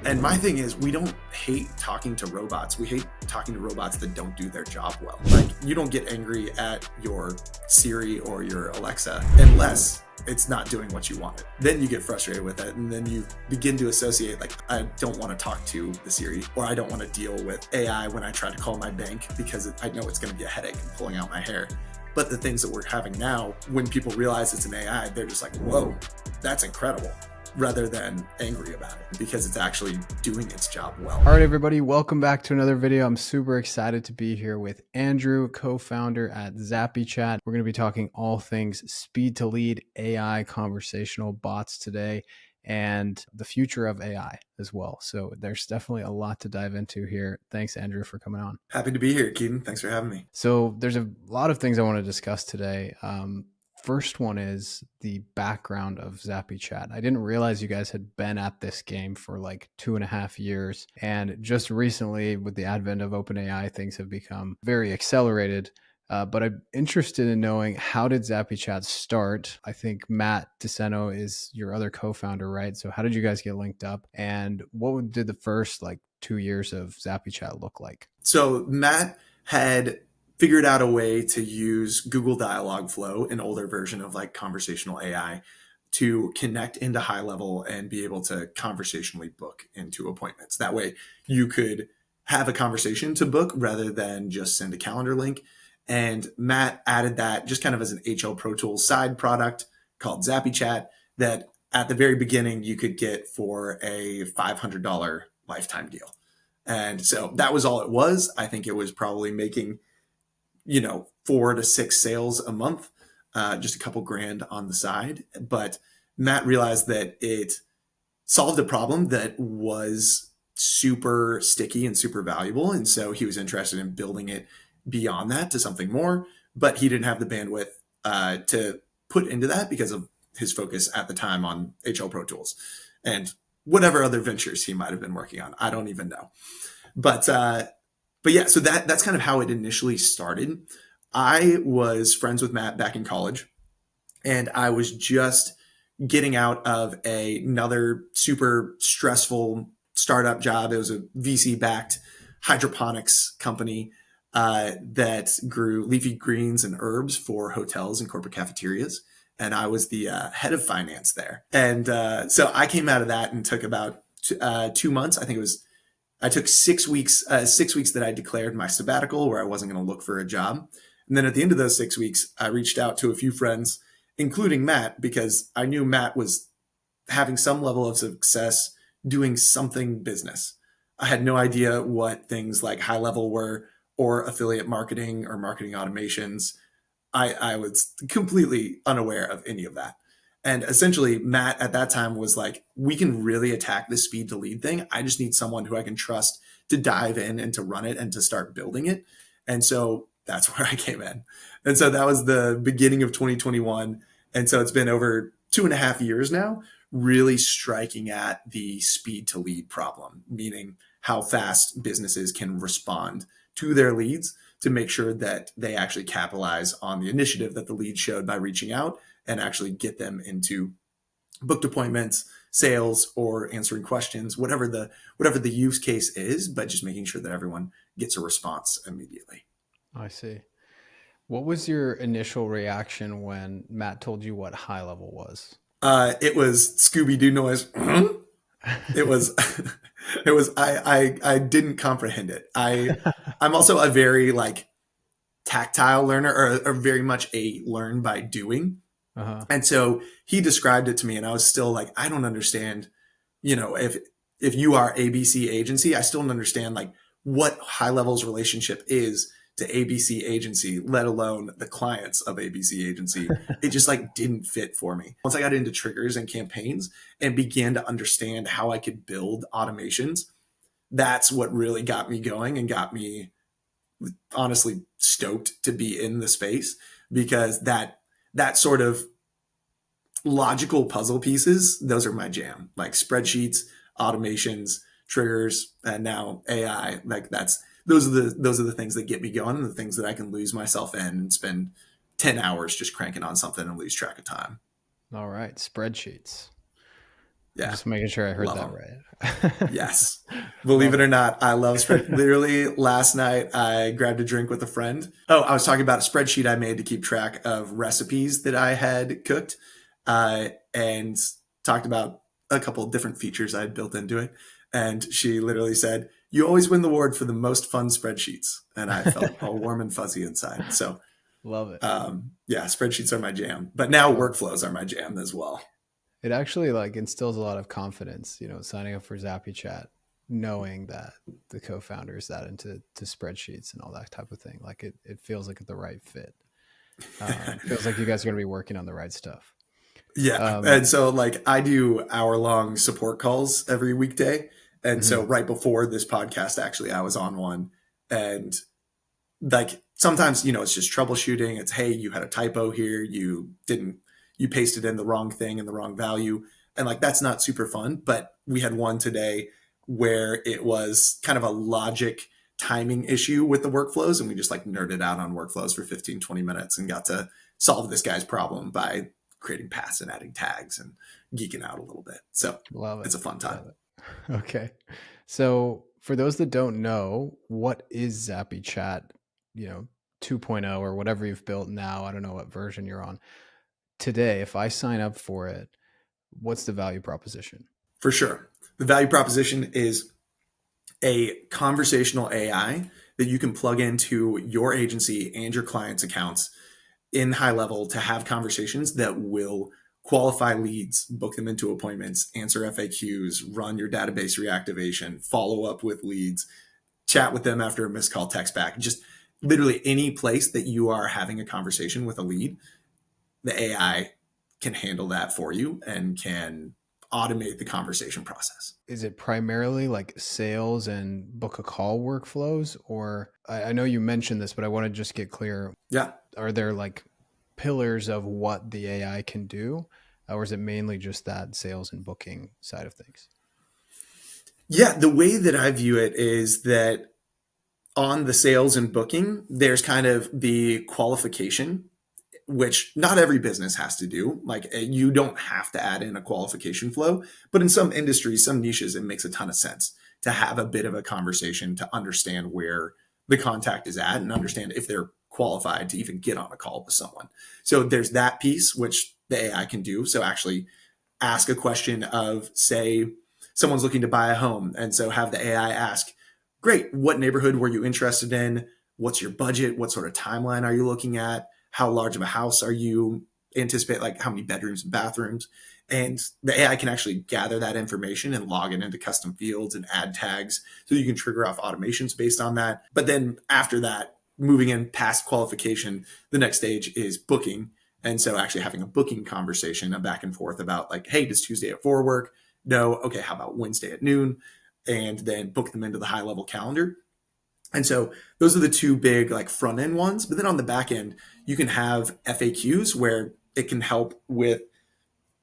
And my thing is, we don't hate talking to robots. We hate talking to robots that don't do their job well. Like, you don't get angry at your Siri or your Alexa unless it's not doing what you wanted. Then you get frustrated with it, and then you begin to associate, like, I don't want to talk to the Siri, or I don't want to deal with AI when I try to call my bank because I know it's going to be a headache and pulling out my hair. But the things that we're having now, when people realize it's an AI, they're just like, whoa, that's incredible, rather than angry about it because it's actually doing its job well. All right, everybody, welcome back to another video. I'm super excited to be here with Andrew, co-founder at Zappychat. We're going to be talking all things speed to lead, AI, conversational bots today, and the future of AI as well. So there's definitely a lot to dive into here. Thanks, Andrew, for coming on. Happy to be here, Keaton. Thanks for having me. So there's a lot of things I want to discuss today. First one is the background of Zappychat. I didn't realize you guys had been at this game for like 2.5 years. And just recently, with the advent of OpenAI, things have become very accelerated. But I'm interested in knowing, how did Zappychat start? I think Matt Deseno is your other co-founder, right? So how did you guys get linked up? And what did the first 2 years of Zappychat look like? So Matt had figured out a way to use Google Dialogflow, an older version of like conversational AI, to connect into HighLevel and be able to conversationally book into appointments. That way you could have a conversation to book rather than just send a calendar link. And Matt added that just kind of as an HLProTools side product called Zappychat that at the very beginning you could get for a $500 lifetime deal. And so that was all it was. I think it was probably making 4 to 6 sales a month, just a couple grand on the side. But Matt realized that it solved a problem that was super sticky and super valuable. And so he was interested in building it beyond that to something more, but he didn't have the bandwidth to put into that because of his focus at the time on HLProTools and whatever other ventures he might have been working on. I don't even know. But yeah, so that's kind of how it initially started. I was friends with Matt back in college, and I was just getting out of another super stressful startup job. It was a VC-backed hydroponics company that grew leafy greens and herbs for hotels and corporate cafeterias. And I was the head of finance there. And so I came out of that and took about 2 months. I took 6 weeks, 6 weeks that I declared my sabbatical where I wasn't going to look for a job. And then at the end of those 6 weeks, I reached out to a few friends, including Matt, because I knew Matt was having some level of success doing something business. I had no idea what things like HighLevel were or affiliate marketing or marketing automations. I was completely unaware of any of that. And essentially, Matt at that time was like, we can really attack this speed to lead thing. I just need someone who I can trust to dive in and to run it and to start building it. And so that's where I came in. And so that was the beginning of 2021. And so it's been over 2.5 years now, really striking at the speed to lead problem, meaning how fast businesses can respond to their leads to make sure that they actually capitalize on the initiative that the lead showed by reaching out and actually get them into booked appointments, sales, or answering questions, whatever the use case is, but just making sure that everyone gets a response immediately. I see. What was your initial reaction when Matt told you what HighLevel was? It was Scooby-Doo noise. It was, I didn't comprehend it. I'm also a very tactile learner, or very much a learn by doing. Uh-huh. And so he described it to me and I was still like, I don't understand, if you are ABC agency, I still don't understand what HighLevel's relationship is to ABC agency, let alone the clients of ABC agency. It just didn't fit for me. Once I got into triggers and campaigns and began to understand how I could build automations, that's what really got me going and got me honestly stoked to be in the space, because that sort of logical puzzle pieces, those are my jam. Like spreadsheets, automations, triggers, and now AI. Those are the things that get me going, and the things that I can lose myself in and spend 10 hours just cranking on something and lose track of time. All right, spreadsheets. Yeah. Just making sure I heard Love that them. right. Yes. Believe Love it or it. not, I love spread. Literally last night, I grabbed a drink with a friend. Oh, I was talking about a spreadsheet I made to keep track of recipes that I had cooked, and talked about a couple of different features I had built into it. And she literally said, "You always win the award for the most fun spreadsheets." And I felt all warm and fuzzy inside. So, Love it. yeah, spreadsheets are my jam. But now Love it. workflows are my jam as well. It actually like instills a lot of confidence, signing up for Zappychat, knowing that the co-founder is that into spreadsheets and all that type of thing. Like it feels like the right fit. Feels like you guys are going to be working on the right stuff. Yeah. Um, And so like I do hour long support calls every weekday. And so mhm. right before this podcast, actually, I was on one. And like sometimes, it's just troubleshooting. It's, hey, you had a typo here. You pasted in the wrong thing and the wrong value. And like that's not super fun. But we had one today where it was kind of a logic timing issue with the workflows. And we just like nerded out on workflows for 15, 20 minutes and got to solve this guy's problem by creating paths and adding tags and geeking out a little bit. So Love it. it's a fun time. Love it. Okay. So for those that don't know, what is Zappychat, you know, 2.0 or whatever you've built now? I don't know what version you're on. Today, if I sign up for it, what's the value proposition? For sure. The value proposition is a conversational AI that you can plug into your agency and your clients' accounts in HighLevel to have conversations that will qualify leads, book them into appointments, answer FAQs, run your database reactivation, follow up with leads, chat with them after a missed call, text back, just literally any place that you are having a conversation with a lead, the AI can handle that for you and can automate the conversation process. Is it primarily like sales and book a call workflows? Or I know you mentioned this, but I want to just get clear. Yeah. Are there like pillars of what the AI can do? Or is it mainly just that sales and booking side of things? Yeah. The way that I view it is that on the sales and booking, there's kind of the qualification, which not every business has to do. Like you don't have to add in a qualification flow, but in some industries, some niches, it makes a ton of sense to have a bit of a conversation to understand where the contact is at and understand if they're qualified to even get on a call with someone. So there's that piece, which the AI can do. So actually ask a question of, say, someone's looking to buy a home. And so have the AI ask, great, what neighborhood were you interested in? What's your budget? What sort of timeline are you looking at? How large of a house are you anticipate? Like how many bedrooms and bathrooms? And the AI can actually gather that information and log it into custom fields and add tags so you can trigger off automations based on that. But then after that, moving in past qualification, the next stage is booking. And so actually having a booking conversation, a back and forth about like, hey, does Tuesday at 4 work? No. Okay, how about Wednesday at noon? And then book them into the HighLevel calendar. And so those are the two big like front end ones. But then on the back end, you can have FAQs where it can help with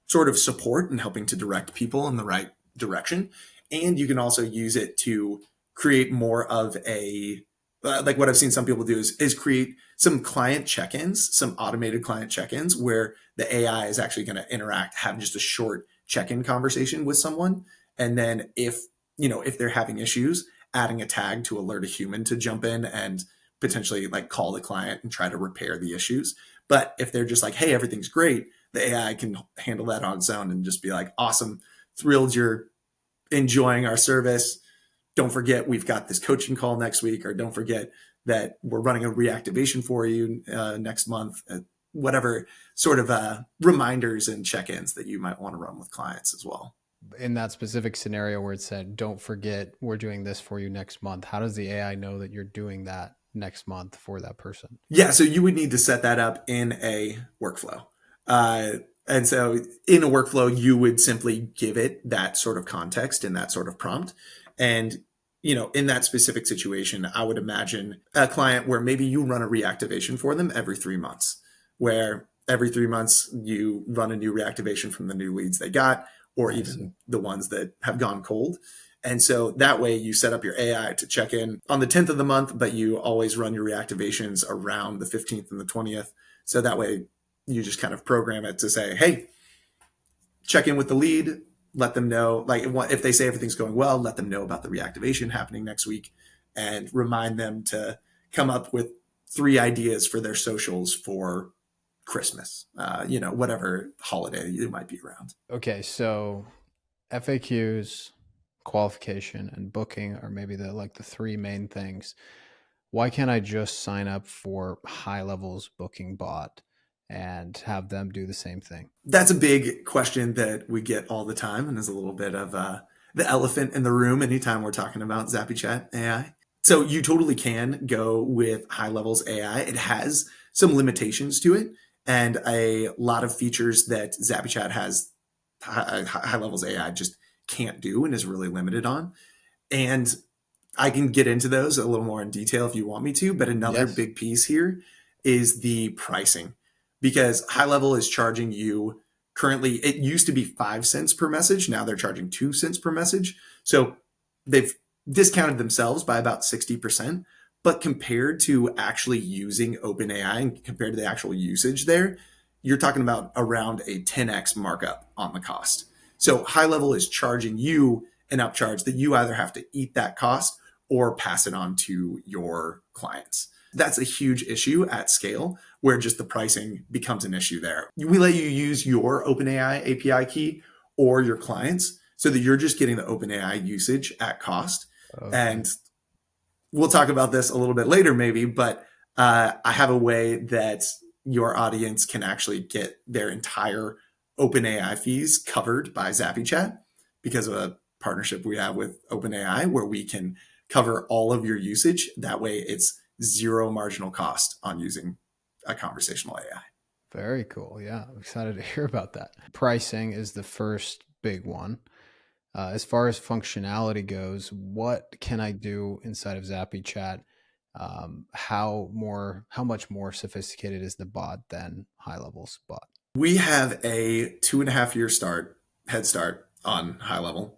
sort of support and helping to direct people in the right direction. And you can also use it to create more of a like what I've seen some people do is create some client check-ins, some automated client check-ins where the AI is actually going to interact, have just a short check-in conversation with someone. And then if they're having issues, adding a tag to alert a human to jump in and potentially like call the client and try to repair the issues. But if they're just like, hey, everything's great, the AI can handle that on its own and just be like, awesome, thrilled you're enjoying our service. Don't forget, we've got this coaching call next week, or don't forget that we're running a reactivation for you next month. Whatever sort of reminders and check ins that you might want to run with clients as well. In that specific scenario where it said, don't forget, we're doing this for you next month, how does the AI know that you're doing that next month for that person? Yeah, so you would need to set that up in a workflow. Uh, and so in a workflow, you would simply give it that sort of context and that sort of prompt. And, in that specific situation, I would imagine a client where maybe you run a reactivation for them every 3 months, where every 3 months you run a new reactivation from the new leads they got, or I see. even the ones that have gone cold. And so that way you set up your AI to check in on the 10th of the month, but you always run your reactivations around the 15th and the 20th. So that way you just kind of program it to say, hey, check in with the lead let them know, like if they say everything's going well, let them know about the reactivation happening next week and remind them to come up with 3 ideas for their socials for Christmas, whatever holiday you might be around. Okay, so FAQs, qualification, and booking are maybe the three main things. Why can't I just sign up for HighLevel's booking bot and have them do the same thing? That's a big question that we get all the time, and is a little bit of the elephant in the room anytime we're talking about Zappychat AI. So you totally can go with HighLevel's AI. It has some limitations to it, and a lot of features that Zappychat has HighLevel's AI just can't do and is really limited on. And I can get into those a little more in detail if you want me to, but another Yes. big piece here is the pricing, because HighLevel is charging you currently, it used to be 5 cents per message. Now they're charging 2 cents per message. So they've discounted themselves by about 60%. But compared to actually using OpenAI and compared to the actual usage there, you're talking about around a 10x markup on the cost. So HighLevel is charging you an upcharge that you either have to eat that cost or pass it on to your clients. That's a huge issue at scale where just the pricing becomes an issue there. We let you use your OpenAI API key or your clients so that you're just getting the OpenAI usage at cost. Okay. And we'll talk about this a little bit later, maybe, but I have a way that your audience can actually get their entire OpenAI fees covered by Zappychat because of a partnership we have with OpenAI where we can cover all of your usage. That way, it's zero marginal cost on using a conversational AI. Very cool. Yeah, I'm excited to hear about that. Pricing is the first big one. As far as functionality goes, what can I do inside of Zappychat? How much more sophisticated is the bot than HighLevel's bot? We have a 2.5 year head start on HighLevel.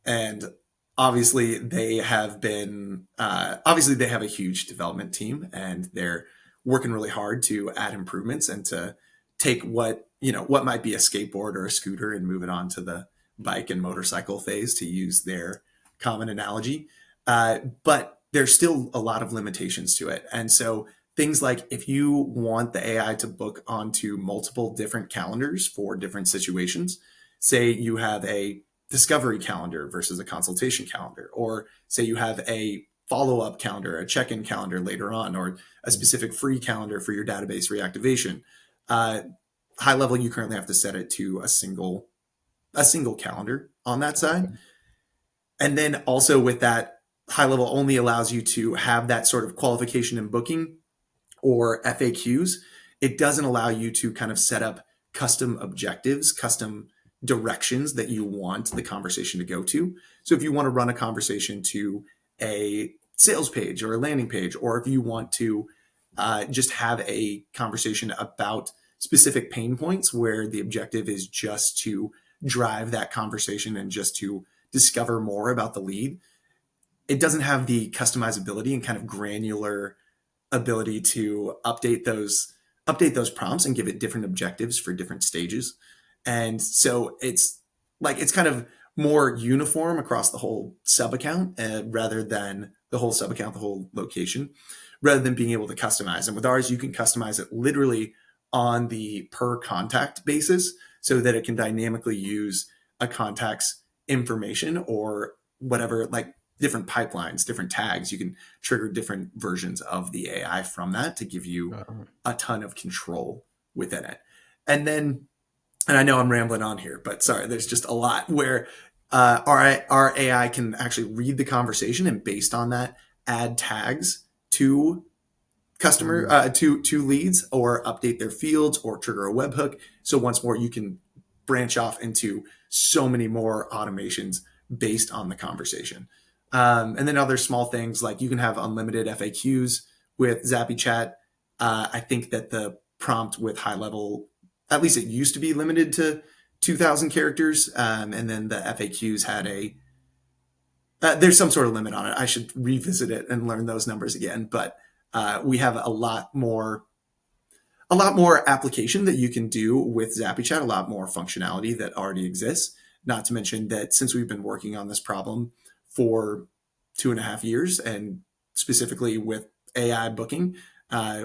And obviously they have a huge development team and they're working really hard to add improvements and to take what might be a skateboard or a scooter and move it on to the bike and motorcycle phase, to use their common analogy. But there's still a lot of limitations to it. And so things like, if you want the AI to book onto multiple different calendars for different situations, say you have a discovery calendar versus a consultation calendar, or say you have a follow-up calendar, a check-in calendar later on, or a specific free calendar for your database reactivation. HighLevel, you currently have to set it to a single calendar on that side. Okay. And then also with that, HighLevel only allows you to have that sort of qualification and booking or FAQs. It doesn't allow you to kind of set up custom objectives, custom directions that you want the conversation to go to. So if you want to run a conversation to a sales page or a landing page, or if you want to just have a conversation about specific pain points where the objective is just to drive that conversation and just to discover more about the lead, it doesn't have the customizability and kind of granular ability to update those prompts and give it different objectives for different stages. And so it's kind of more uniform across the whole sub account, rather than the whole sub account, the whole location, rather than being able to customize. And with ours, you can customize it literally on the per contact basis so that it can dynamically use a contact's information or whatever, like different pipelines, different tags. You can trigger different versions of the AI from that to give you a ton of control within it. And then, and I know I'm rambling on here, but sorry, there's just a lot where our AI can actually read the conversation and based on that, add tags to to leads, or update their fields or trigger a webhook. So once more, you can branch off into so many more automations based on the conversation. And then other small things like you can have unlimited FAQs with Zappychat. I think that the prompt with HighLevel, at least it used to be limited to 2,000 characters. And then the FAQs had there's some sort of limit on it. I should revisit it and learn those numbers again. But we have a lot more application that you can do with Zappychat, a lot more functionality that already exists Not to mention that since we've been working on this problem for 2.5 years, and specifically with AI booking,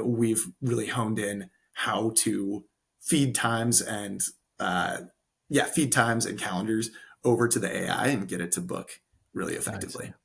we've really honed in how to feed times and feed times and calendars over to the AI and get it to book really effectively. Excellent.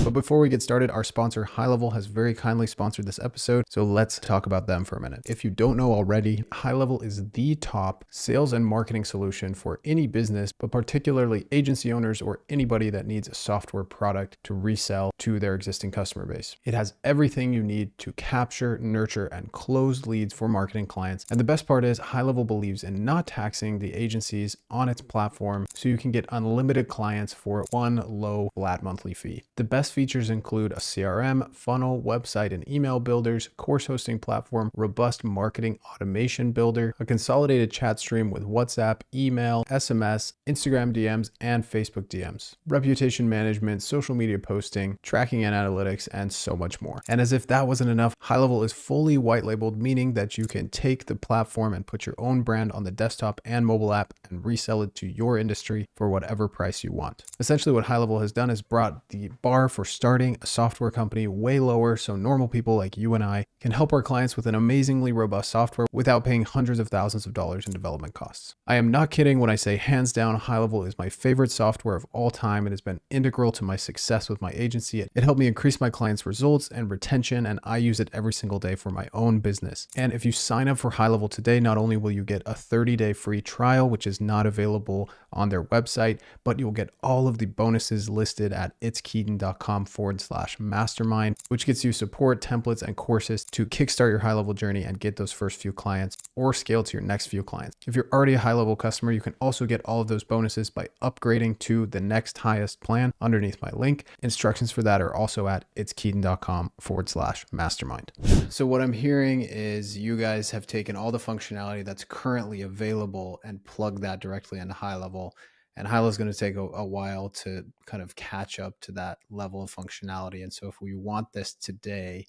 But before we get started, our sponsor, HighLevel, has very kindly sponsored this episode, so let's talk about them for a minute. If you don't know already, HighLevel is the top sales and marketing solution for any business, but particularly agency owners or anybody that needs a software product to resell to their existing customer base. It has everything you need to capture, nurture, and close leads for marketing clients. And the best part is HighLevel believes in not taxing the agencies on its platform, so you can get unlimited clients for one low flat monthly fee. The best features include a CRM, funnel, website and email builders, course hosting platform, robust marketing automation builder, a consolidated chat stream with WhatsApp, email, SMS, Instagram DMs, and Facebook DMs, reputation management, social media posting, tracking and analytics, and so much more. And as if that wasn't enough, HighLevel is fully white labeled, meaning that you can take the platform and put your own brand on the desktop and mobile app and resell it to your industry for whatever price you want. Essentially, what HighLevel has done is brought the bar for starting a software company way lower, so normal people like you and I can help our clients with an amazingly robust software without paying hundreds of thousands of dollars in development costs. I am not kidding when I say hands down, HighLevel is my favorite software of all time. It has been integral to my success with my agency. It helped me increase my clients' results and retention, and I use it every single day for my own business. And if you sign up for HighLevel today, not only will you get a 30-day free trial, which is not available on their website, but you'll get all of the bonuses listed at itskeaton.com/mastermind, which gets you support, templates, and courses to kickstart your HighLevel journey and get those first few clients or scale to your next few clients. If you're already a HighLevel customer, you can also get all of those bonuses by upgrading to the next highest plan underneath my link. Instructions for that are also at itskeaton.com/mastermind. So what I'm hearing is you guys have taken all the functionality that's currently available and plugged that directly into HighLevel. And HighLevel is going to take a while to kind of catch up to that level of functionality. And so if we want this today,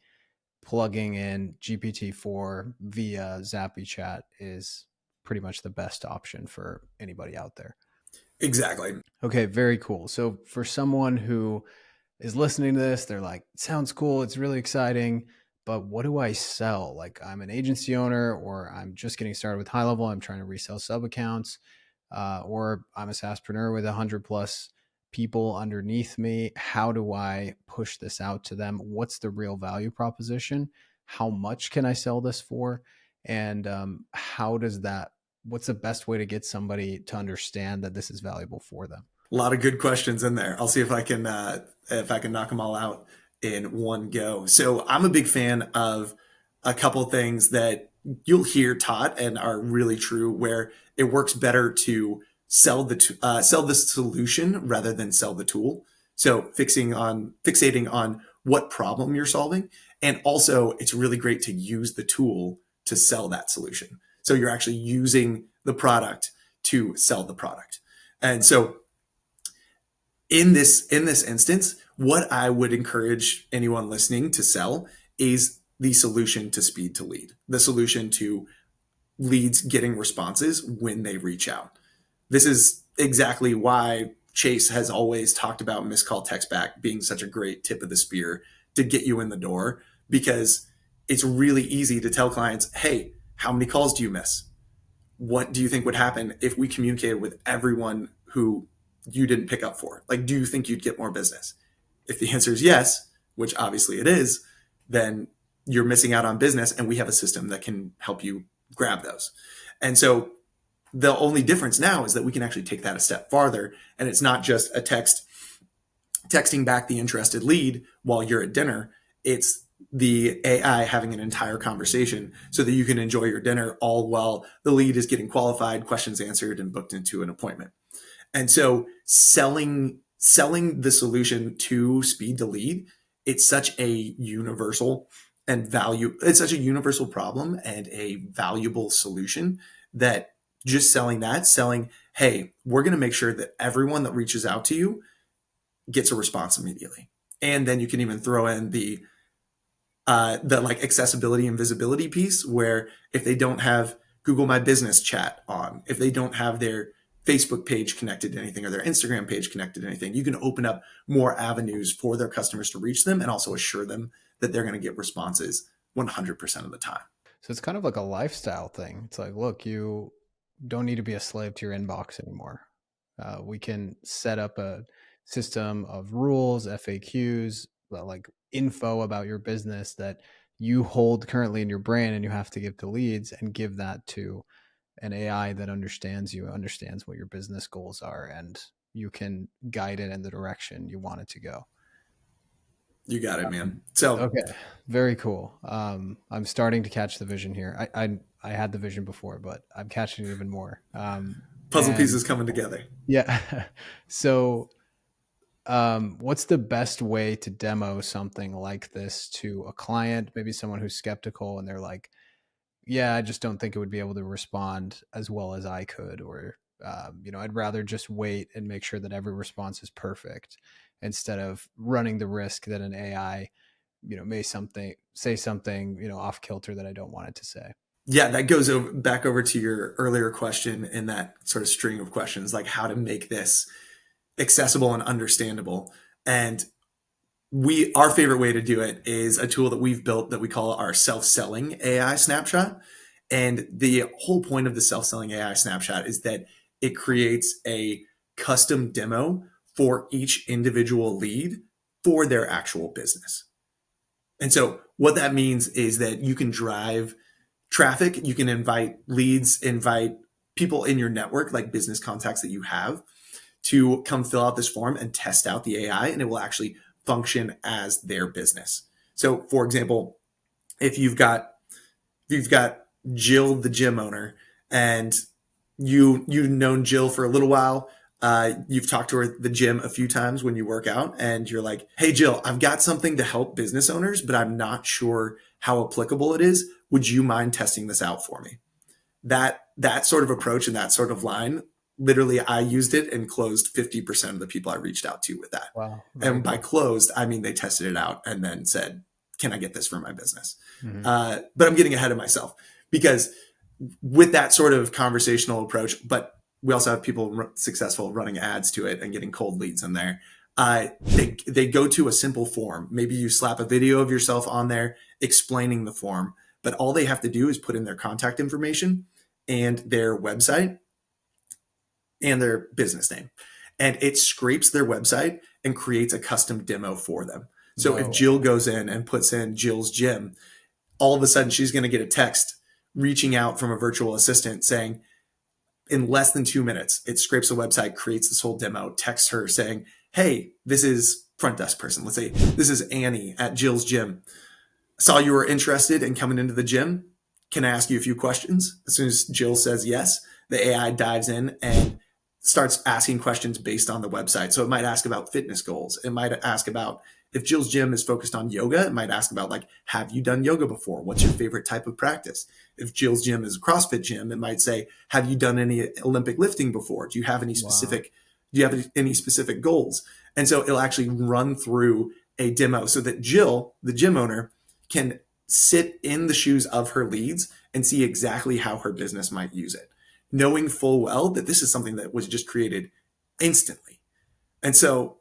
plugging in GPT-4 via Zappychat is pretty much the best option for anybody out there. Exactly. Okay, very cool. So for someone who is listening to this, they're like, it sounds cool, it's really exciting, but what do I sell? Like, I'm an agency owner, or I'm just getting started with HighLevel, I'm trying to resell sub accounts, or I'm a SaaSpreneur with 100+ people underneath me. How do I push this out to them? What's the real value proposition? How much can I sell this for? And what's the best way to get somebody to understand that this is valuable for them? A lot of good questions in there. I'll see if I can knock them all out in one go. So I'm a big fan of a couple of things that you'll hear taught and are really true, where it works better to sell the solution rather than sell the tool. So fixating on what problem you're solving, and also it's really great to use the tool to sell that solution. So you're actually using the product to sell the product. And so in this instance, what I would encourage anyone listening to sell is the solution to speed to lead, the solution to leads getting responses when they reach out. This is exactly why Chase has always talked about missed call text back being such a great tip of the spear to get you in the door, because it's really easy to tell clients, hey, how many calls do you miss? What do you think would happen if we communicated with everyone who you didn't pick up for? Like, do you think you'd get more business? If the answer is yes, which obviously it is, then you're missing out on business, and we have a system that can help you grab those. And so the only difference now is that we can actually take that a step farther, and it's not just a texting back the interested lead while you're at dinner. It's the AI having an entire conversation so that you can enjoy your dinner all while the lead is getting qualified, questions answered, and booked into an appointment. And so selling the solution to speed to lead, it's such a universal it's such a universal problem and a valuable solution that just selling, hey, we're going to make sure that everyone that reaches out to you gets a response immediately. And then you can even throw in the like accessibility and visibility piece, where if they don't have Google My Business chat on, if they don't have their Facebook page connected to anything or their Instagram page connected to anything. You can open up more avenues for their customers to reach them and also assure them that they're going to get responses 100% of the time. So it's kind of like a lifestyle thing. It's like, look, you don't need to be a slave to your inbox anymore. We can set up a system of rules, FAQs, like info about your business that you hold currently in your brain and you have to give to leads, and give that to an AI that understands you, understands what your business goals are, and you can guide it in the direction you want it to go. You got it, man. So Okay, very cool. I'm starting to catch the vision here. I had the vision before, but I'm catching it even more. puzzle And pieces coming together. yeah, so what's the best way to demo something like this to a client, maybe someone who's skeptical and they're like, yeah, I just don't think it would be able to respond as well as I could, or I'd rather just wait and make sure that every response is perfect instead of running the risk that an AI, may say something, off kilter that I don't want it to say. Yeah, that goes back over to your earlier question in that sort of string of questions, like how to make this accessible and understandable. And our favorite way to do it is a tool that we've built that we call our self-selling AI snapshot. And the whole point of the self-selling AI snapshot is that it creates a custom demo for each individual lead for their actual business. And so what that means is that you can drive traffic, you can invite leads, invite people in your network, like business contacts that you have, to come fill out this form and test out the AI, and it will actually function as their business. So, for example, if you've got Jill, the gym owner, and you've known Jill for a little while. You've talked to her at the gym a few times when you work out, and you're like, "Hey, Jill, I've got something to help business owners, but I'm not sure how applicable it is. Would you mind testing this out for me?" That sort of approach and that sort of line, literally, I used it and closed 50% of the people I reached out to with that. Wow, very And by cool. closed, I mean they tested it out and then said, "Can I get this for my business?" Mm-hmm. But I'm getting ahead of myself because with that sort of conversational approach, but we also have people successful running ads to it and getting cold leads in there. They go to a simple form. Maybe you slap a video of yourself on there explaining the form, but all they have to do is put in their contact information and their website and their business name. And it scrapes their website and creates a custom demo for them. So if No. Jill goes in and puts in Jill's gym, all of a sudden she's going to get a text reaching out from a virtual assistant saying, in less than 2 minutes, it scrapes the website, creates this whole demo, texts her saying, "Hey, this is front desk person. Let's say this is Annie at Jill's gym. Saw you were interested in coming into the gym. Can I ask you a few questions?" As soon as Jill says yes, the AI dives in and starts asking questions based on the website. So it might ask about fitness goals. It might ask about, if Jill's gym is focused on yoga, it might ask about, like, have you done yoga before? What's your favorite type of practice? If Jill's gym is a CrossFit gym, it might say, have you done any Olympic lifting before? Wow. Do you have any specific goals? And so it'll actually run through a demo so that Jill, the gym owner, can sit in the shoes of her leads and see exactly how her business might use it, knowing full well that this is something that was just created instantly. And so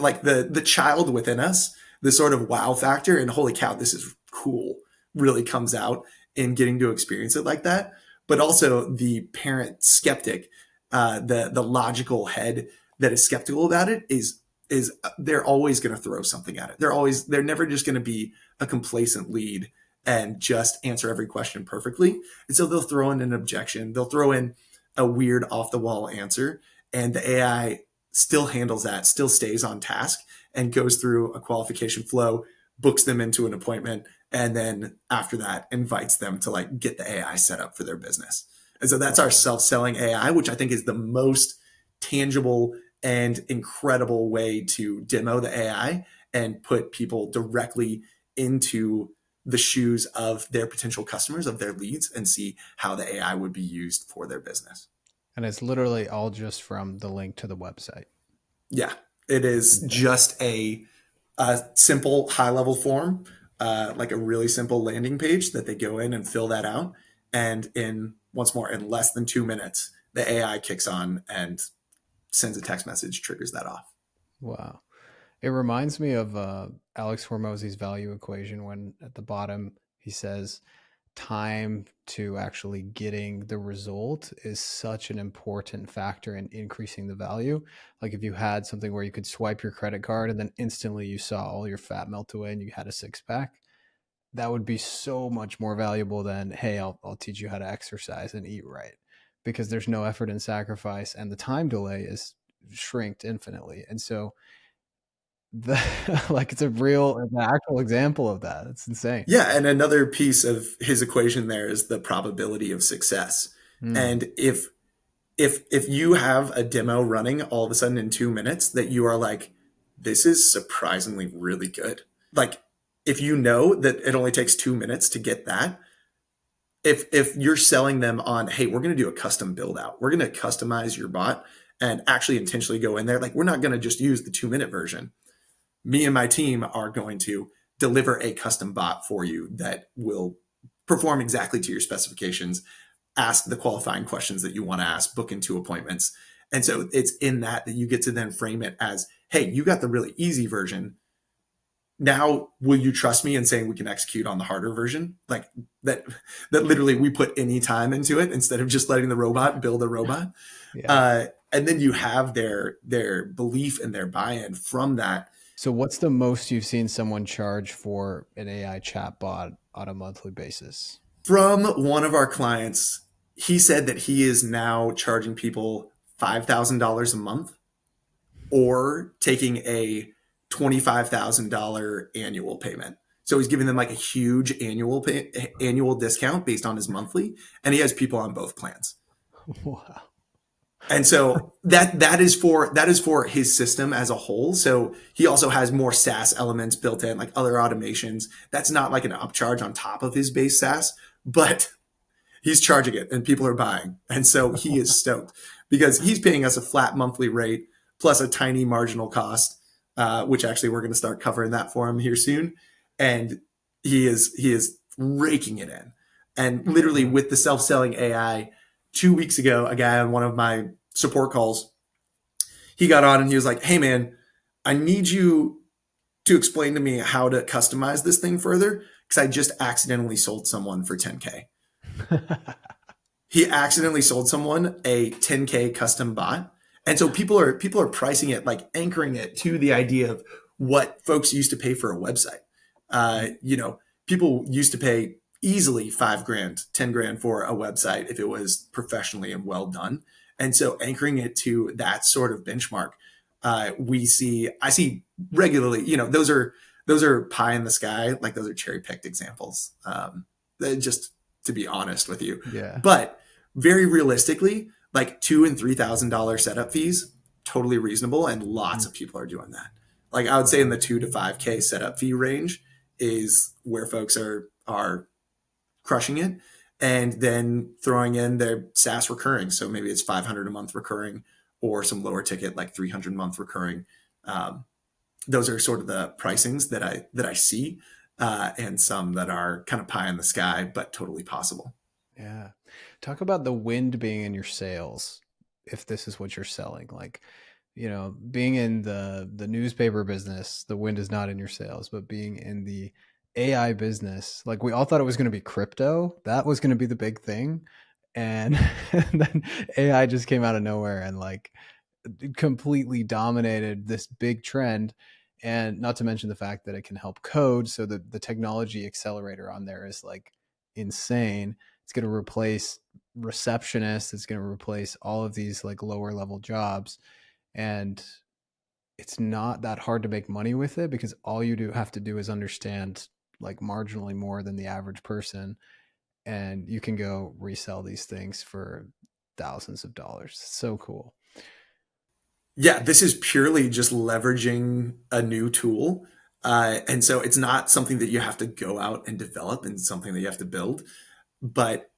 like the child within us, the sort of wow factor and holy cow, this is cool, really comes out in getting to experience it like that. But also the parent skeptic, the logical head that is skeptical about it is they're always going to throw something at it. They're never just going to be a complacent lead and just answer every question perfectly. And so they'll throw in an objection. They'll throw in a weird off the wall answer, and the AI still handles that, still stays on task, and goes through a qualification flow, books them into an appointment, and then after that invites them to, like, get the AI set up for their business. And so that's our Wow. self-selling AI, which I think is the most tangible and incredible way to demo the AI and put people directly into the shoes of their potential customers, of their leads, and see how the AI would be used for their business. And it's literally all just from the link to the website. Yeah, it That's is insane. just a simple high level form, like a really simple landing page that they go in and fill that out. And in, once more, in less than 2 minutes, the AI kicks on and sends a text message, triggers that off. Wow. It reminds me of Alex Hormozzi's value equation when at the bottom he says time to actually getting the result is such an important factor in increasing the value. Like if you had something where you could swipe your credit card and then instantly you saw all your fat melt away and you had a six pack, that would be so much more valuable than, hey, I'll teach you how to exercise and eat right, because there's no effort and sacrifice and the time delay is shrinked infinitely. And so the like it's a real, an actual example of that. It's insane. Yeah, and another piece of his equation there is the probability of success. Mm. And if you have a demo running all of a sudden in 2 minutes that you are like, this is surprisingly really good. Like if you know that it only takes 2 minutes to get that, if you're selling them on, hey, we're going to do a custom build out, we're going to customize your bot and actually intentionally go in there. Like we're not going to just use the 2 minute version. Me and my team are going to deliver a custom bot for you that will perform exactly to your specifications, ask the qualifying questions that you want to ask, book into appointments. And so it's in that you get to then frame it as, hey, you got the really easy version. Now, will you trust me in saying we can execute on the harder version? Like that, that literally we put any time into it instead of just letting the robot build a robot. Yeah. And then you have their belief and their buy-in from that. So what's the most you've seen someone charge for an AI chatbot on a monthly basis? From one of our clients, he said that he is now charging people $5,000 a month or taking a $25,000 annual payment. So he's giving them like a huge annual discount based on his monthly, and he has people on both plans. Wow. And so that is for his system as a whole. So he also has more SaaS elements built in, like other automations. That's not like an upcharge on top of his base SaaS, but he's charging it and people are buying. And so he is stoked because he's paying us a flat monthly rate plus a tiny marginal cost, which actually we're going to start covering that for him here soon. And he is raking it in. And literally with the self-selling AI, 2 weeks ago, a guy on one of my support calls, he got on and he was like, hey man, I need you to explain to me how to customize this thing further because I just accidentally sold someone for 10K. He accidentally sold someone a 10K custom bot. And so people are pricing it, like anchoring it to the idea of what folks used to pay for a website. People used to pay easily $5,000, $10,000 for a website if it was professionally and well done. And so anchoring it to that sort of benchmark, I see regularly, those are pie in the sky, like those are cherry picked examples. Just to be honest with you, Yeah. but very realistically, like $2,000 and $3,000 setup fees, totally reasonable, and lots of people are doing that. Like I would say in the 2 to 5K setup fee range is where folks are crushing it, and then throwing in their SaaS recurring. So maybe it's 500 a month recurring, or some lower ticket like 300 a month recurring. Those are sort of the pricings that I see, and some that are kind of pie in the sky, but totally possible. Yeah. Talk about the wind being in your sails if this is what you're selling. Like, being in the newspaper business, the wind is not in your sails, but being in the AI business, like we all thought it was going to be crypto. That was going to be the big thing. And, and then AI just came out of nowhere and like completely dominated this big trend. And not to mention the fact that it can help code. So the technology accelerator on there is like insane. It's going to replace receptionists. It's going to replace all of these like lower level jobs. And it's not that hard to make money with it because all you do have to do is understand like marginally more than the average person. And you can go resell these things for thousands of dollars. It's so cool. Yeah, this is purely just leveraging a new tool. And so it's not something that you have to go out and develop and something that you have to build. But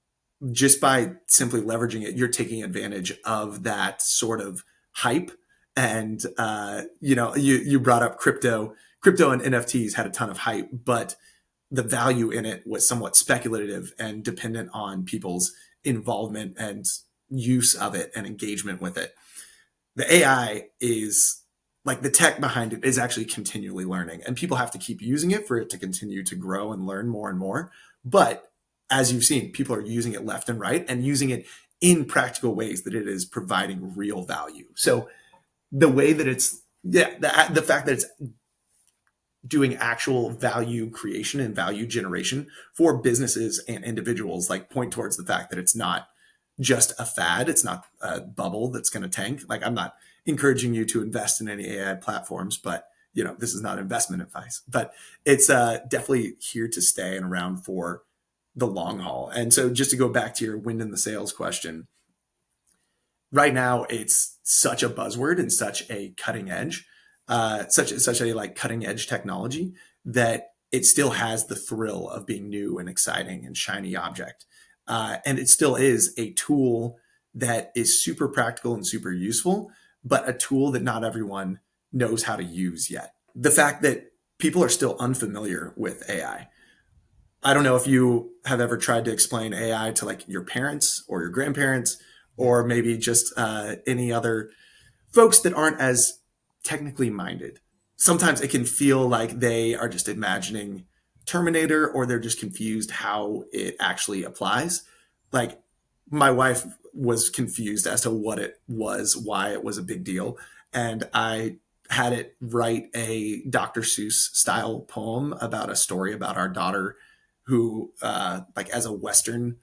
just by simply leveraging it, you're taking advantage of that sort of hype. And, you brought up crypto. Crypto and NFTs had a ton of hype, but the value in it was somewhat speculative and dependent on people's involvement and use of it and engagement with it. The AI is like the tech behind it is actually continually learning, and people have to keep using it for it to continue to grow and learn more and more. But as you've seen, people are using it left and right and using it in practical ways that it is providing real value. So the way that it's, yeah, the fact that it's doing actual value creation and value generation for businesses and individuals, like, point towards the fact that it's not just a fad. It's not a bubble that's going to tank. Like, I'm not encouraging you to invest in any AI platforms, but this is not investment advice, but it's definitely here to stay and around for the long haul. And so, just to go back to your wind in the sails question, right now it's such a buzzword and such a cutting edge, such a like cutting edge technology, that it still has the thrill of being new and exciting and shiny object. And it still is a tool that is super practical and super useful, but a tool that not everyone knows how to use yet. The fact that people are still unfamiliar with AI. I don't know if you have ever tried to explain AI to like your parents or your grandparents, Yeah. or maybe just any other folks that aren't as technically minded. Sometimes it can feel like they are just imagining Terminator, or they're just confused how it actually applies. Like, my wife was confused as to what it was, why it was a big deal. And I had it write a Dr. Seuss style poem about a story about our daughter who, like, as a Western,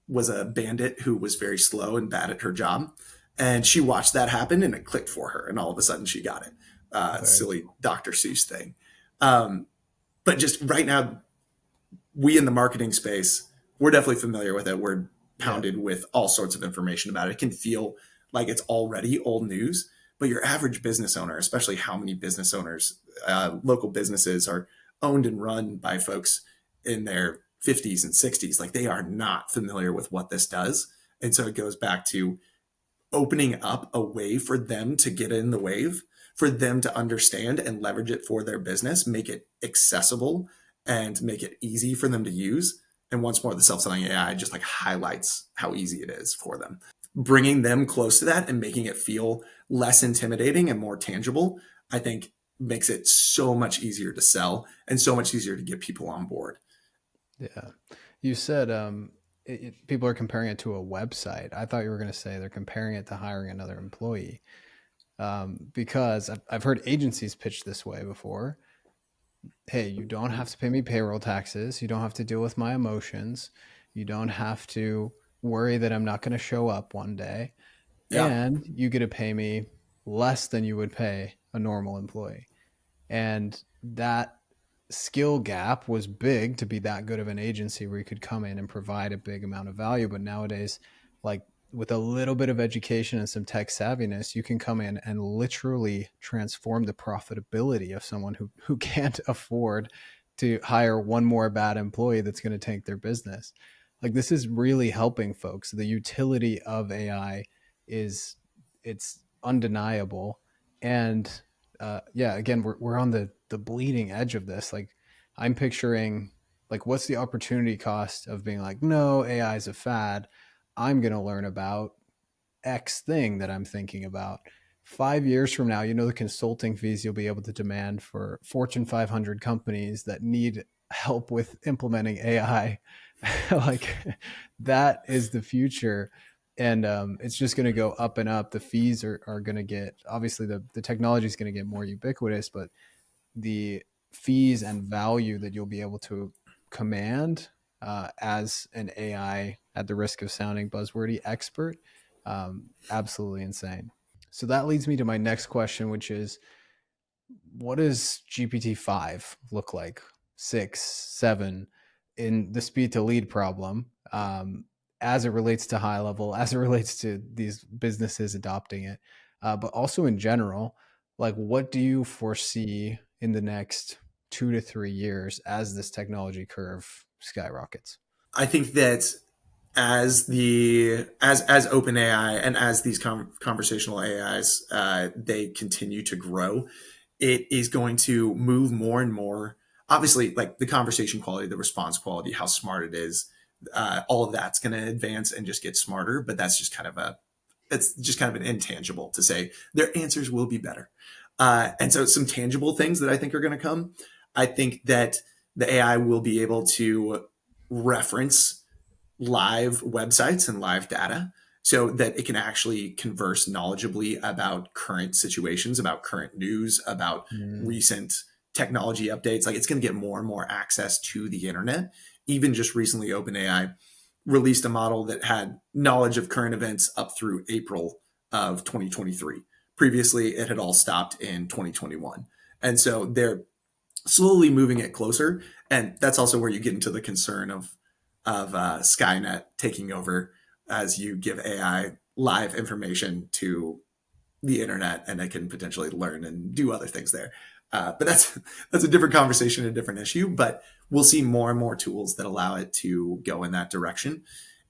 was a bandit who was very slow and bad at her job. And she watched that happen and it clicked for her. And all of a sudden she got it. Very Silly cool. Dr. Seuss thing. But just right now, we in the marketing space, we're definitely familiar with it. We're Yeah. pounded with all sorts of information about it. It can feel like it's already old news, but your average business owner, especially how many business owners, local businesses are owned and run by folks in their 50s and 60s, like, they are not familiar with what this does. And so it goes back to opening up a way for them to get in the wave, for them to understand and leverage it for their business, make it accessible and make it easy for them to use. And once more, the self-selling AI just like highlights how easy it is for them. Bringing them close to that and making it feel less intimidating and more tangible, I think, makes it so much easier to sell and so much easier to get people on board. Yeah. You said people are comparing it to a website. I thought you were going to say they're comparing it to hiring another employee. Because I've heard agencies pitch this way before. Hey, you don't have to pay me payroll taxes. You don't have to deal with my emotions. You don't have to worry that I'm not going to show up one day. Yeah. And you get to pay me less than you would pay a normal employee. And that skill gap was big to be that good of an agency where you could come in and provide a big amount of value. But nowadays, like, with a little bit of education and some tech savviness, you can come in and literally transform the profitability of someone who can't afford to hire one more bad employee that's going to tank their business. Like, this is really helping folks. The utility of AI is, it's undeniable. And yeah, again, we're on the bleeding edge of this. Like, I'm picturing, like, what's the opportunity cost of being like, no, AI is a fad. I'm going to learn about X thing that I'm thinking about. 5 years from now, the consulting fees you'll be able to demand for Fortune 500 companies that need help with implementing AI. Like, that is the future. And it's just going to go up and up. The fees are going to get, obviously, the technology is going to get more ubiquitous, but the fees and value that you'll be able to command as an AI, at the risk of sounding buzzwordy, expert, absolutely insane. So that leads me to my next question, which is, what does GPT-5 look like, 6, 7, in the speed to lead problem, as it relates to high level, as it relates to these businesses adopting it, but also in general? Like, what do you foresee in the next 2 to 3 years as this technology curve skyrockets? I think that as OpenAI and as these conversational AIs, they continue to grow, it is going to move more and more. Obviously, like, the conversation quality, the response quality, how smart it is, all of that's going to advance and just get smarter. But it's just kind of an intangible to say their answers will be better. And so some tangible things that I think are going to come. I think that the AI will be able to reference live websites and live data so that it can actually converse knowledgeably about current situations, about current news, about Mm. recent technology updates. Like it's going to get more and more access to the internet. Even just recently, OpenAI released a model that had knowledge of current events up through April of 2023. Previously, it had all stopped in 2021. And so they're slowly moving it closer. And that's also where you get into the concern of Skynet taking over as you give AI live information to the internet, and it can potentially learn and do other things there. But that's a different conversation, a different issue. But we'll see more and more tools that allow it to go in that direction,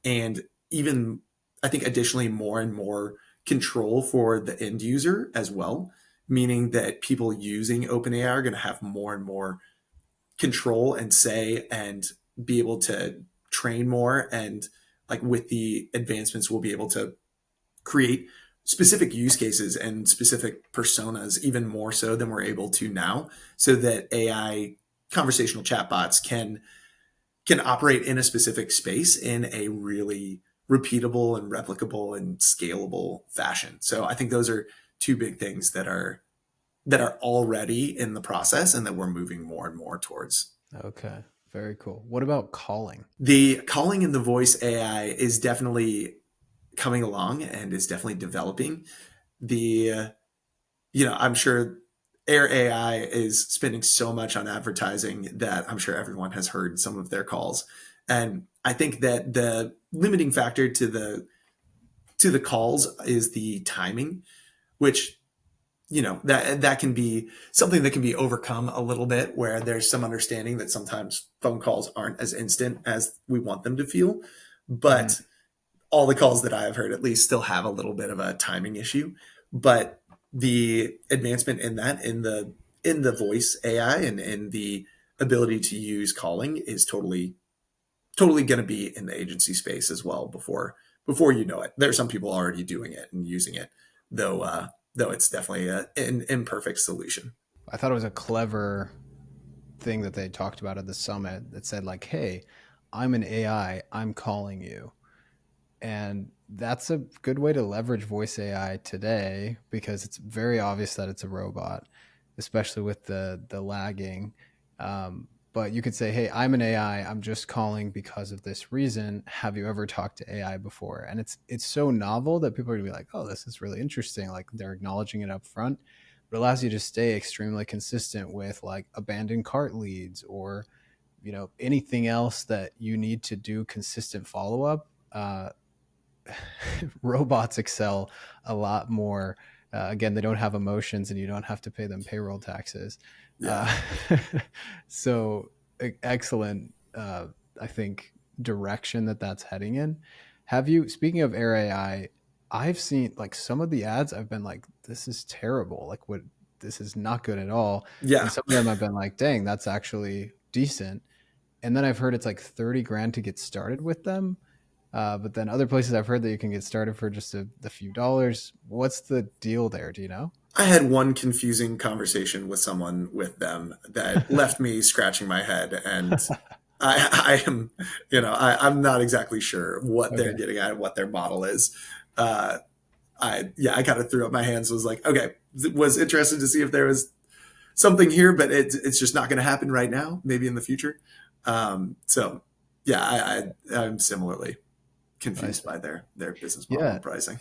and even I think additionally more and more control for the end user as well. Meaning that people using OpenAI are going to have more and more control and say and be able to train more, and like with the advancements we'll be able to create specific use cases and specific personas even more so than we're able to now, so that AI conversational chatbots can operate in a specific space in a really repeatable and replicable and scalable fashion. So I think those are two big things that are already in the process and that we're moving more and more towards. Okay. Very cool. What about calling? The calling in the voice AI is definitely coming along and is definitely developing. The I'm sure Air AI is spending so much on advertising that I'm sure everyone has heard some of their calls. And I think that the limiting factor to the calls is the timing, which that can be something that can be overcome a little bit, where there's some understanding that sometimes phone calls aren't as instant as we want them to feel. Mm. But all the calls that I have heard at least still have a little bit of a timing issue. But the advancement in that, in the voice AI and in the ability to use calling is totally going to be in the agency space as well before you know it. There are some people already doing it and using it, though it's definitely an imperfect solution. I thought it was a clever thing that they talked about at the summit that said like, "Hey, I'm an AI. I'm calling you." And that's a good way to leverage voice AI today because it's very obvious that it's a robot, especially with the lagging. But you could say, "Hey, I'm an AI. I'm just calling because of this reason. Have you ever talked to AI before?" And it's so novel that people are gonna be like, "Oh, this is really interesting." Like they're acknowledging it up front. But it allows you to stay extremely consistent with like abandoned cart leads or anything else that you need to do consistent follow up. Robots excel a lot more. Again, they don't have emotions, and you don't have to pay them payroll taxes. Yeah, Uh, so excellent, I think, direction that's heading in. Have you? Speaking of Air AI, I've seen like some of the ads. I've been like, this is terrible. Like, what? This is not good at all. And yeah. some of them I've been like, dang, that's actually decent. And then I've heard it's like 30 grand to get started with them. But then other places I've heard that you can get started for just a few dollars. What's the deal there? Do you know? I had one confusing conversation with someone with them that left me scratching my head, and I am, I'm not exactly sure what they're Okay. getting at, what their model is. Uh, I kind of threw up my hands. Was like, okay, was interested to see if there was something here, but it's just not going to happen right now. Maybe in the future. So yeah, I'm similarly I confused see. by their business model Yeah, and pricing.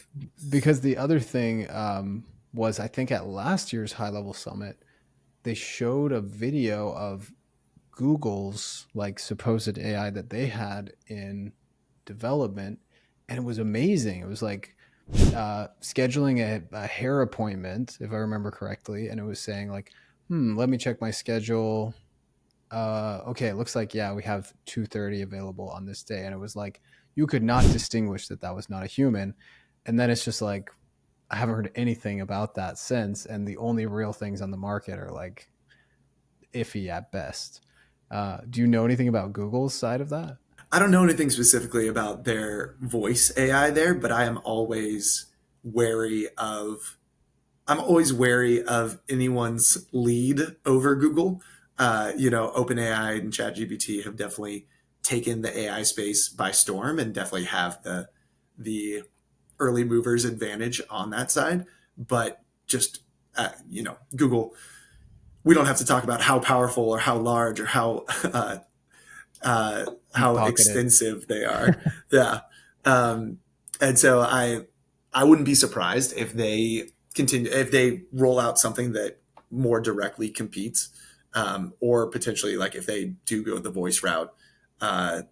because the other thing was I think at last year's high level summit, they showed a video of Google's like supposed AI that they had in development, and it was amazing. It was like scheduling a hair appointment, if I remember correctly, and it was saying like, let me check my schedule. Okay, it looks like yeah, we have 2:30 available on this day, and it was like you could not distinguish that was not a human. And then it's just like I haven't heard anything about that since, and the only real things on the market are like iffy at best. Do you know anything about Google's side of that? I don't know anything specifically about their voice AI there, but wary of I'm always wary of anyone's lead over Google. OpenAI and ChatGPT have definitely taken the AI space by storm and definitely have the early movers advantage on that side. But just Google, we don't have to talk about how powerful or how large or Deep how pocketed. extensive they are. Yeah. Um, and so I wouldn't be surprised if they roll out something that more directly competes, or potentially like if they do go the voice route, uh,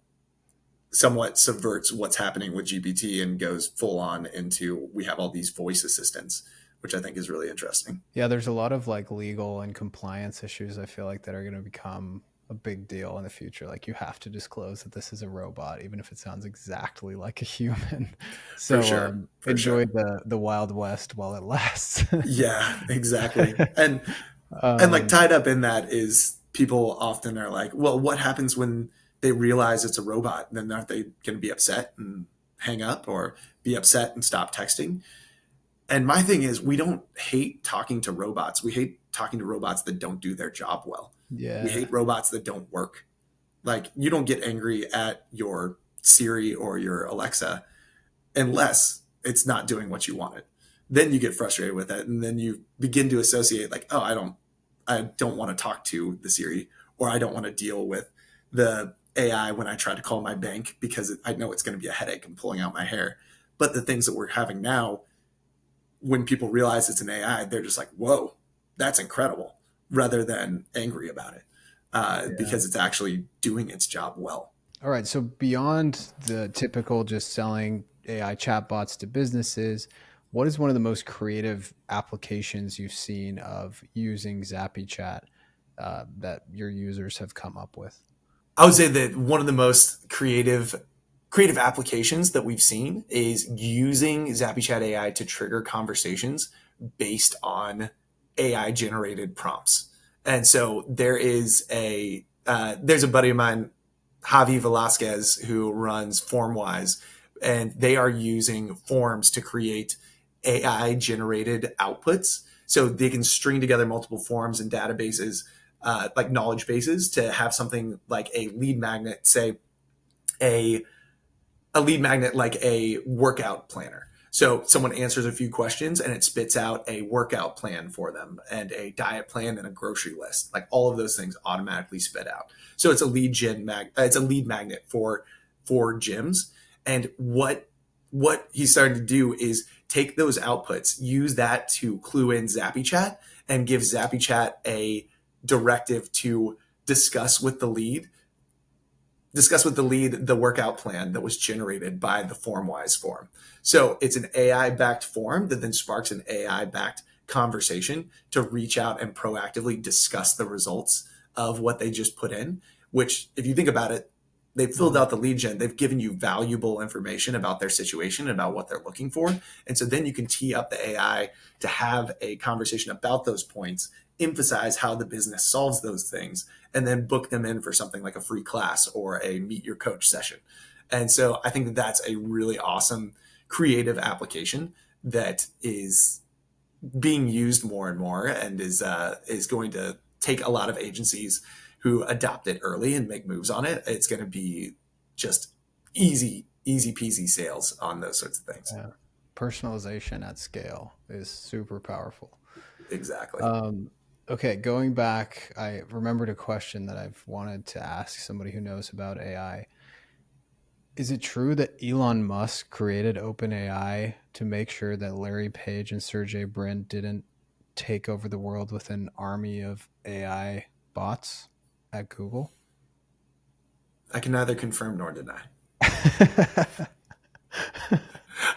somewhat subverts what's happening with GPT and goes full on into we have all these voice assistants, which I think is really interesting. Yeah, there's a lot of like legal and compliance issues I feel like that are going to become a big deal in the future. Like you have to disclose that this is a robot, even if it sounds exactly like a human. For So sure. For enjoy sure. the Wild West while it lasts. Yeah, exactly. And like um, tied up in that is people often are like, well, what happens when they realize it's a robot? Then aren't they going to be upset and hang up or be upset and stop texting? And my thing is, we don't hate talking to robots. We hate talking to robots that don't do their job well. We yeah, hate robots that don't work. Like, you don't get angry at your Siri or your Alexa unless it's not doing what you wanted. Then you get frustrated with it, and then you begin to associate like, oh, I don't want to talk to the Siri, or I don't want to deal with the AI when I try to call my bank because I know it's going to be a headache and pulling out my hair. But the things that we're having now, when people realize it's an AI, they're just like, whoa, that's incredible, rather than angry about it, yeah. because it's actually doing its job well. All right. So beyond the typical just selling AI chatbots to businesses, what is one of the most creative applications you've seen of using Zappychat that your users have come up with? I would say that one of the most creative applications that we've seen is using Zappychat AI to trigger conversations based on AI generated prompts. And so there's a buddy of mine, Javi Velasquez, who runs FormWise, and they are using forms to create AI generated outputs. So they can string together multiple forms and databases, like knowledge bases, to have something like a lead magnet, say a a lead magnet like a workout planner. So someone answers a few questions and it spits out a workout plan for them and a diet plan and a grocery list. Like all of those things automatically spit out. So it's a lead magnet for gyms. And what he's starting to do is take those outputs, use that to clue in Zappychat and give Zappychat a directive to discuss with the lead the workout plan that was generated by the FormWise form. So it's an AI backed form that then sparks an AI backed conversation to reach out and proactively discuss the results of what they just put in. Which, if you think about it, they've filled Mhm. out the lead gen, they've given you valuable information about their situation, about what they're looking for. And so then you can tee up the AI to have a conversation about those points, emphasize how the business solves those things, and then book them in for something like a free class or a meet your coach session. And so I think that that's a really awesome creative application that is being used more and more, and is going to take a lot of agencies who adopt it early and make moves on it. It's going to be just easy peasy sales on those sorts of things. Yeah. Personalization at scale is super powerful. Exactly. Um, okay, going back, I remembered a question that I've wanted to ask somebody who knows about AI. Is it true that Elon Musk created OpenAI to make sure that Larry Page and Sergey Brin didn't take over the world with an army of AI bots at Google? I can neither confirm nor deny.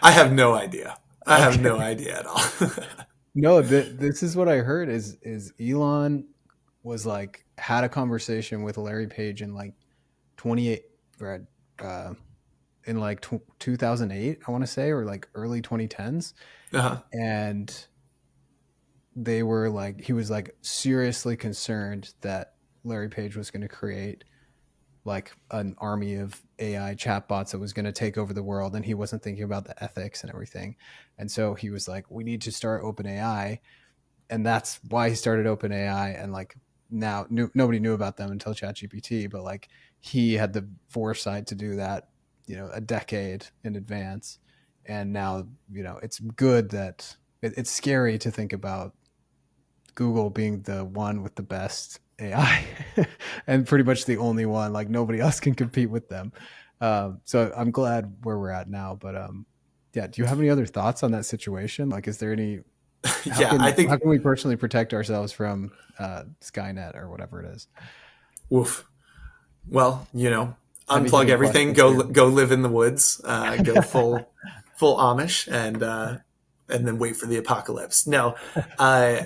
I have no idea. I have no Okay. idea at all. No, this is what I heard is Elon was like had a conversation with Larry Page in like 28 or, uh, in like 2008, I want to say, or like early 2010s, Uh-huh. and they were like he was like seriously concerned that Larry Page was going to create like an army of AI chatbots that was going to take over the world, and he wasn't thinking about the ethics and everything. And so he was like, we need to start OpenAI, and that's why he started OpenAI. And like now, nobody knew about them until ChatGPT, but like he had the foresight to do that, a decade in advance. And now, it's good that it's scary to think about Google being the one with the best AI and pretty much the only one. Like nobody else can compete with them. So I'm glad where we're at now. But yeah, do you have any other thoughts on that situation? Like, is there any how Yeah, I can think, we personally protect ourselves from Skynet or whatever it is? woof. Well, Heavy unplug hitting everything, questions here. go live in the woods, go full Amish, and then wait for the apocalypse. No, uh,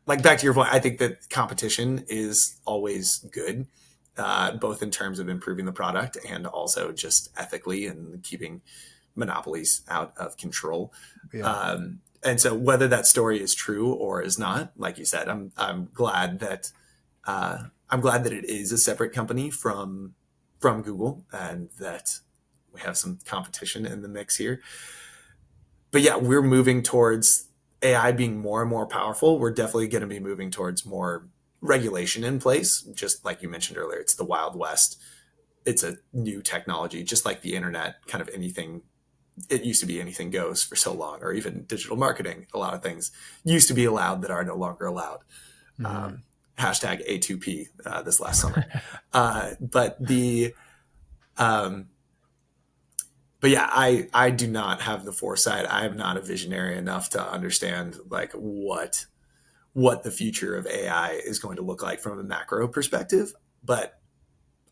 like back to your point, I think that competition is always good, both in terms of improving the product and also just ethically and keeping monopolies out of control. Yeah. And so, whether that story is true or is not, like you said, I'm glad that it is a separate company from Google and that we have some competition in the mix here. But yeah, we're moving towards AI being more and more powerful. We're definitely going to be moving towards more regulation in place. Just like you mentioned earlier, it's the Wild West. It's a new technology, just like the internet, kind of anything. It used to be anything goes for so long, or even digital marketing. A lot of things used to be allowed that are no longer allowed. Hmm. Hashtag A2P this last summer. But um, but yeah, I do not have the foresight. I am not a visionary enough to understand like what the future of AI is going to look like from a macro perspective. But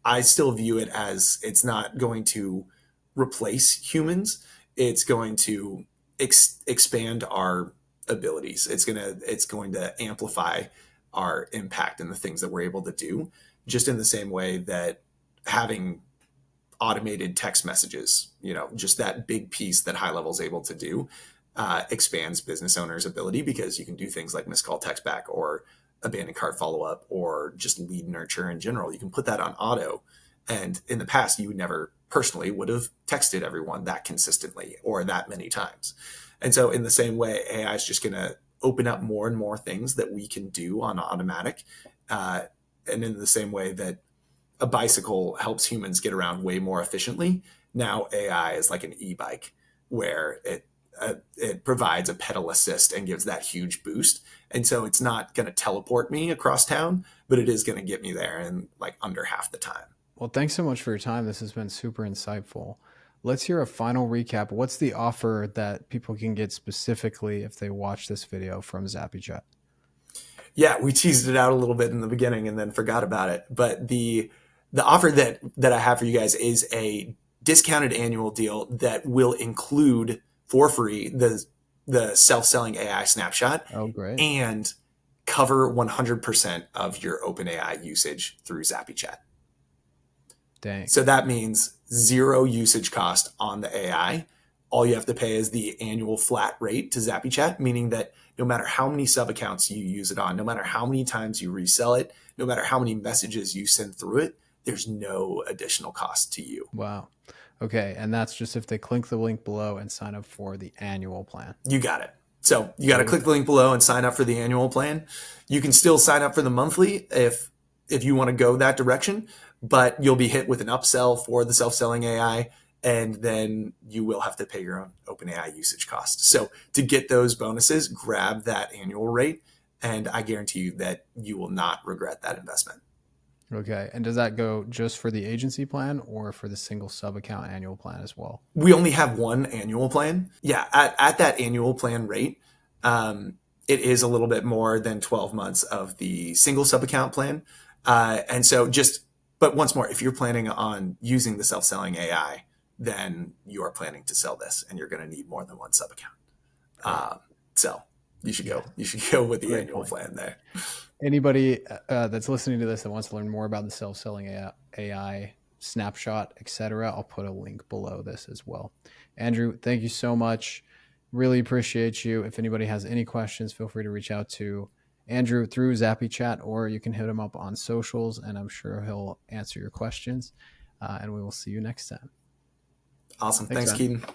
I still view it as it's not going to replace humans. It's going to expand our abilities. It's going to amplify our impact and the things that we're able to do. Just in the same way that having automated text messages, just that big piece that high level is able to do, expands business owners' ability because you can do things like missed call text back or abandoned cart follow up or just lead nurture in general. You can put that on auto. And in the past, you never personally would have texted everyone that consistently or that many times. And so, in the same way, AI is just going to open up more and more things that we can do on automatic. Uh, and in the same way that a bicycle helps humans get around way more efficiently. Now AI is like an e-bike where it provides a pedal assist and gives that huge boost. And so it's not going to teleport me across town, but it is going to get me there in like under half the time. Well, thanks so much for your time. This has been super insightful. Let's hear a final recap. What's the offer that people can get specifically if they watch this video from Zappychat? Yeah, we teased it out a little bit in the beginning and then forgot about it. But the offer that I have for you guys is a discounted annual deal that will include for free the self-selling AI snapshot Oh, great. and cover 100% of your OpenAI usage through Zappychat. Dang. So that means zero usage cost on the AI. All you have to pay is the annual flat rate to Zappychat, meaning that no matter how many sub accounts you use it on, no matter how many times you resell it, no matter how many messages you send through it, there's no additional cost to you. Wow. Okay. And that's just if they click the link below and sign up for the annual plan. You got it. So you got to click the Beautiful. link below and sign up for the annual plan. You can still sign up for the monthly if you want to go that direction, but you'll be hit with an upsell for the self-selling AI, and then you will have to pay your own OpenAI usage costs. So to get those bonuses, grab that annual rate, and I guarantee you that you will not regret that investment. Okay. And does that go just for the agency plan or for the single sub account annual plan as well? We only have one annual plan. Yeah, at that annual plan rate, it is a little bit more than 12 months of the single sub account plan. And so but once more, if you're planning on using the self-selling AI, then you are planning to sell this and you're going to need more than one sub account. Great. So Yeah. you should go with the Great annual point. plan there. Anybody that's listening to this that wants to learn more about the self-selling AI snapshot, etc., I'll put a link below this as well. Andrew, thank you so much. Really appreciate you. If anybody has any questions, feel free to reach out to Andrew through Zappychat, or you can hit him up on socials, and I'm sure he'll answer your questions. And we will see you next time. Awesome. Thanks, Thanks, man. Keaton.